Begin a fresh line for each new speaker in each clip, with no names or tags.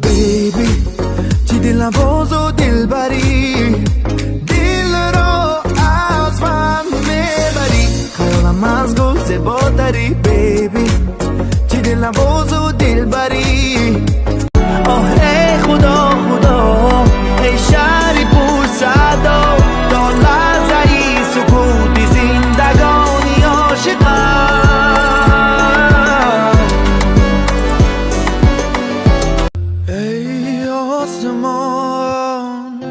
بیبی چی دل نواز و دل بری، دل را از من میبری، خیالم از گل زیبا داری. بیبی چی دل نواز و دل بری. آه ای خدا خدا ای شهری پر صدا، تا لحظه ای سکوتی زندگانی عاشقم. ای آسمان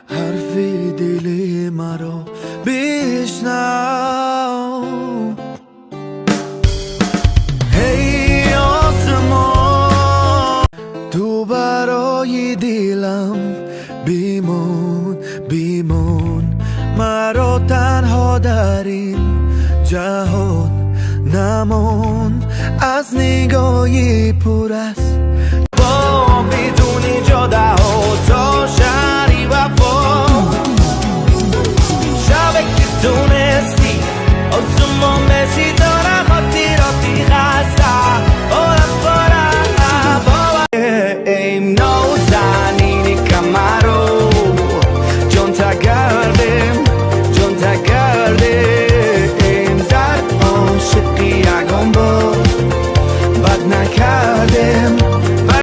حرف دل مرا بشنو، ای آسمان تو برای دلم بیمون بیمون، مرا تنها در این جهان نمان، از نگاهی پر است با بدون جاده ها تا شهری وفا. شب که تونستی آسمان رسید